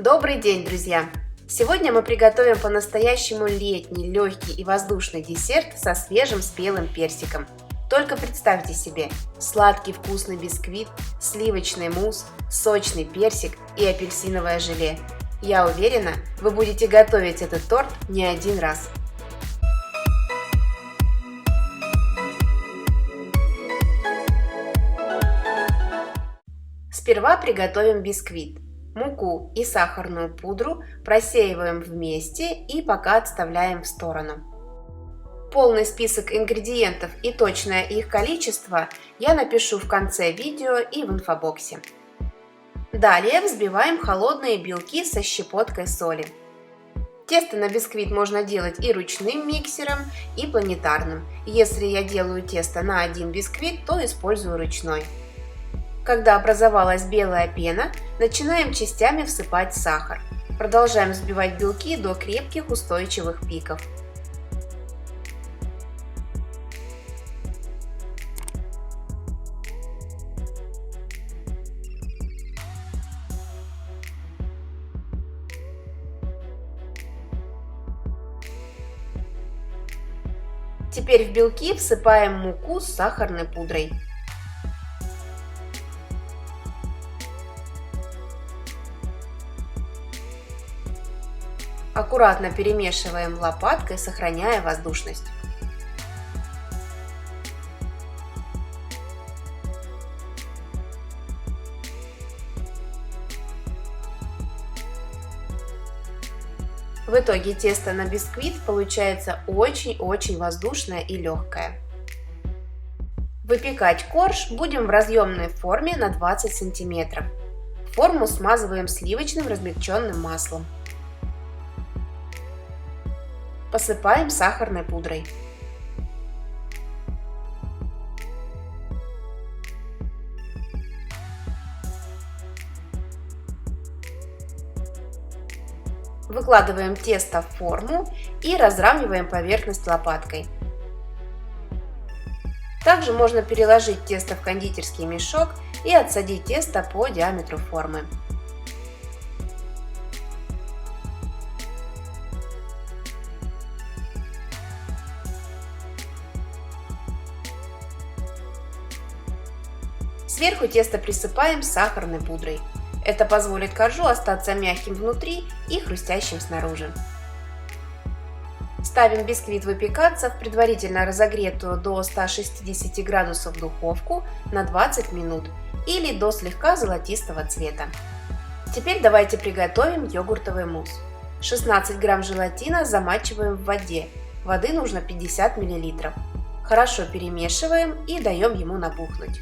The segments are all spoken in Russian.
Добрый день, друзья! Сегодня мы приготовим по-настоящему летний, легкий и воздушный десерт со свежим спелым персиком. Только представьте себе сладкий вкусный бисквит, сливочный мусс, сочный персик и апельсиновое желе. Я уверена, вы будете готовить этот торт не один раз. Сперва приготовим бисквит. Муку и сахарную пудру просеиваем вместе и пока отставляем в сторону. Полный список ингредиентов и точное их количество я напишу в конце видео и в инфобоксе. Далее взбиваем холодные белки со щепоткой соли. Тесто на бисквит можно делать и ручным миксером, и планетарным. Если я делаю тесто на один бисквит, то использую ручной. Когда образовалась белая пена, начинаем частями всыпать сахар. Продолжаем взбивать белки до крепких устойчивых пиков. Теперь в белки всыпаем муку с сахарной пудрой. Аккуратно перемешиваем лопаткой, сохраняя воздушность. В итоге тесто на бисквит получается очень-очень воздушное и легкое. Выпекать корж будем в разъемной форме на 20 см. Форму смазываем сливочным размягченным маслом. Посыпаем сахарной пудрой. Выкладываем тесто в форму и разравниваем поверхность лопаткой. Также можно переложить тесто в кондитерский мешок и отсадить тесто по диаметру формы. Сверху тесто присыпаем сахарной пудрой. Это позволит коржу остаться мягким внутри и хрустящим снаружи. Ставим бисквит выпекаться в предварительно разогретую до 160 градусов духовку на 20 минут или до слегка золотистого цвета. Теперь давайте приготовим йогуртовый мусс. 16 грамм желатина замачиваем в воде. Воды нужно 50 мл. Хорошо перемешиваем и даем ему набухнуть.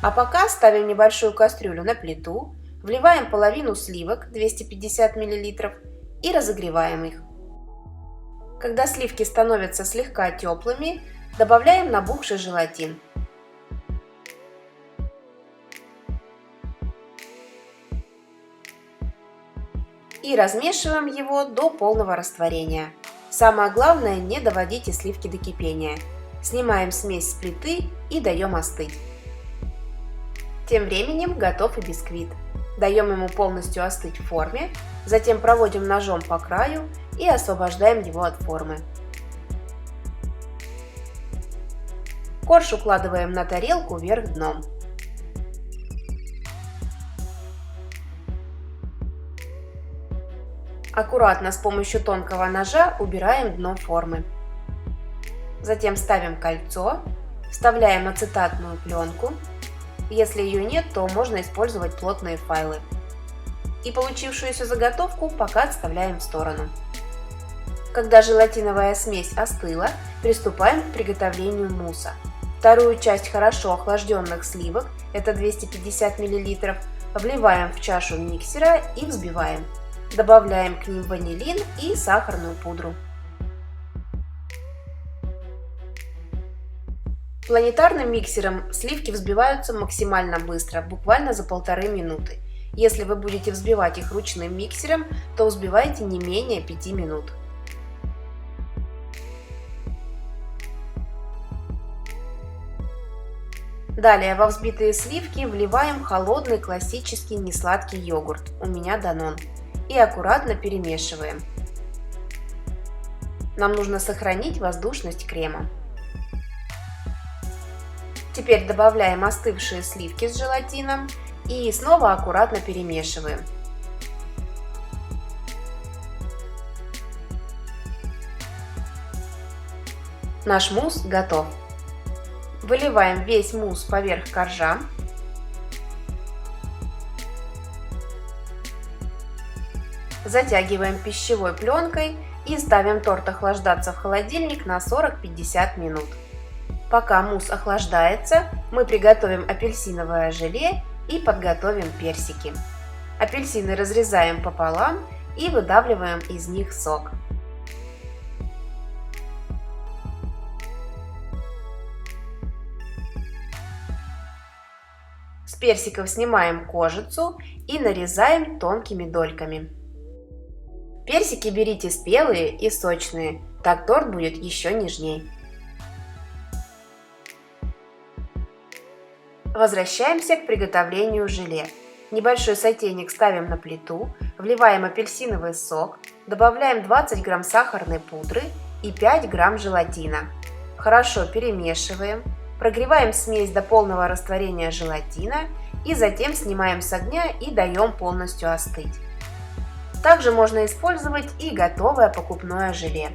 А пока ставим небольшую кастрюлю на плиту, вливаем половину сливок 250 мл и разогреваем их. Когда сливки становятся слегка теплыми, добавляем набухший желатин. И размешиваем его до полного растворения. Самое главное, не доводите сливки до кипения. Снимаем смесь с плиты и даем остыть. Тем временем готов и бисквит. Даем ему полностью остыть в форме, затем проводим ножом по краю и освобождаем его от формы. Корж укладываем на тарелку вверх дном. Аккуратно с помощью тонкого ножа убираем дно формы. Затем ставим кольцо, вставляем ацетатную пленку. Если ее нет, то можно использовать плотные файлы. И получившуюся заготовку пока отставляем в сторону. Когда желатиновая смесь остыла, приступаем к приготовлению мусса. Вторую часть хорошо охлажденных сливок, это 250 мл, вливаем в чашу миксера и взбиваем. Добавляем к ним ванилин и сахарную пудру. Планетарным миксером сливки взбиваются максимально быстро, буквально за 1,5 минуты. Если вы будете взбивать их ручным миксером, то взбивайте не менее 5 минут. Далее во взбитые сливки вливаем холодный классический несладкий йогурт, у меня Данон. и аккуратно перемешиваем. Нам нужно сохранить воздушность крема. Теперь добавляем остывшие сливки с желатином и снова аккуратно перемешиваем. Наш мусс готов. Выливаем весь мусс поверх коржа. Затягиваем пищевой пленкой и ставим торт охлаждаться в холодильник на 40-50 минут. Пока мусс охлаждается, мы приготовим апельсиновое желе и подготовим персики. Апельсины разрезаем пополам и выдавливаем из них сок. С персиков снимаем кожицу и нарезаем тонкими дольками. Персики берите спелые и сочные, так торт будет еще нежней. Возвращаемся к приготовлению желе. Небольшой сотейник ставим на плиту, вливаем апельсиновый сок, добавляем 20 грамм сахарной пудры и 5 грамм желатина. Хорошо перемешиваем, прогреваем смесь до полного растворения желатина и затем снимаем с огня и даем полностью остыть. Также можно использовать и готовое покупное желе.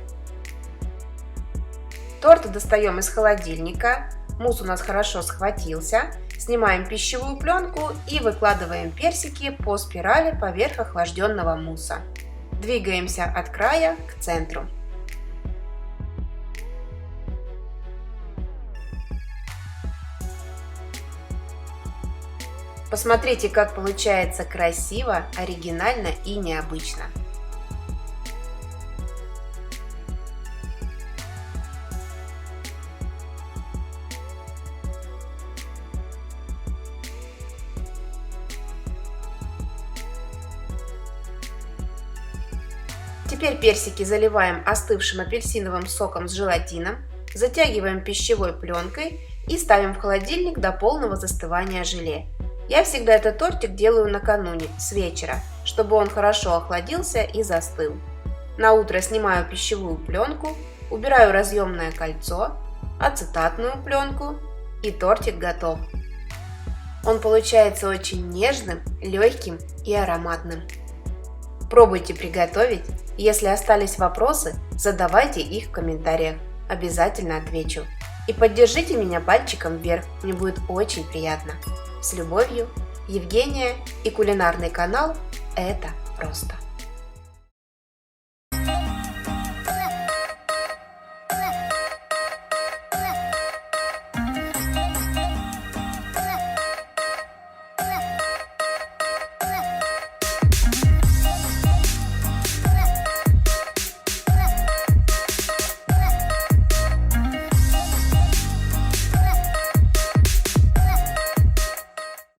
Торт достаем из холодильника, мусс у нас хорошо схватился, снимаем пищевую пленку и выкладываем персики по спирали поверх охлажденного мусса. Двигаемся от края к центру. Посмотрите, как получается красиво, оригинально и необычно. Теперь персики заливаем остывшим апельсиновым соком с желатином, затягиваем пищевой пленкой и ставим в холодильник до полного застывания желе. Я всегда этот тортик делаю накануне, с вечера, чтобы он хорошо охладился и застыл. На утро снимаю пищевую пленку, убираю разъемное кольцо, ацетатную пленку и тортик готов. Он получается очень нежным, легким и ароматным. Пробуйте приготовить. Если остались вопросы, задавайте их в комментариях. Обязательно отвечу. И поддержите меня пальчиком вверх, мне будет очень приятно. С любовью, Евгения и кулинарный канал «Это просто».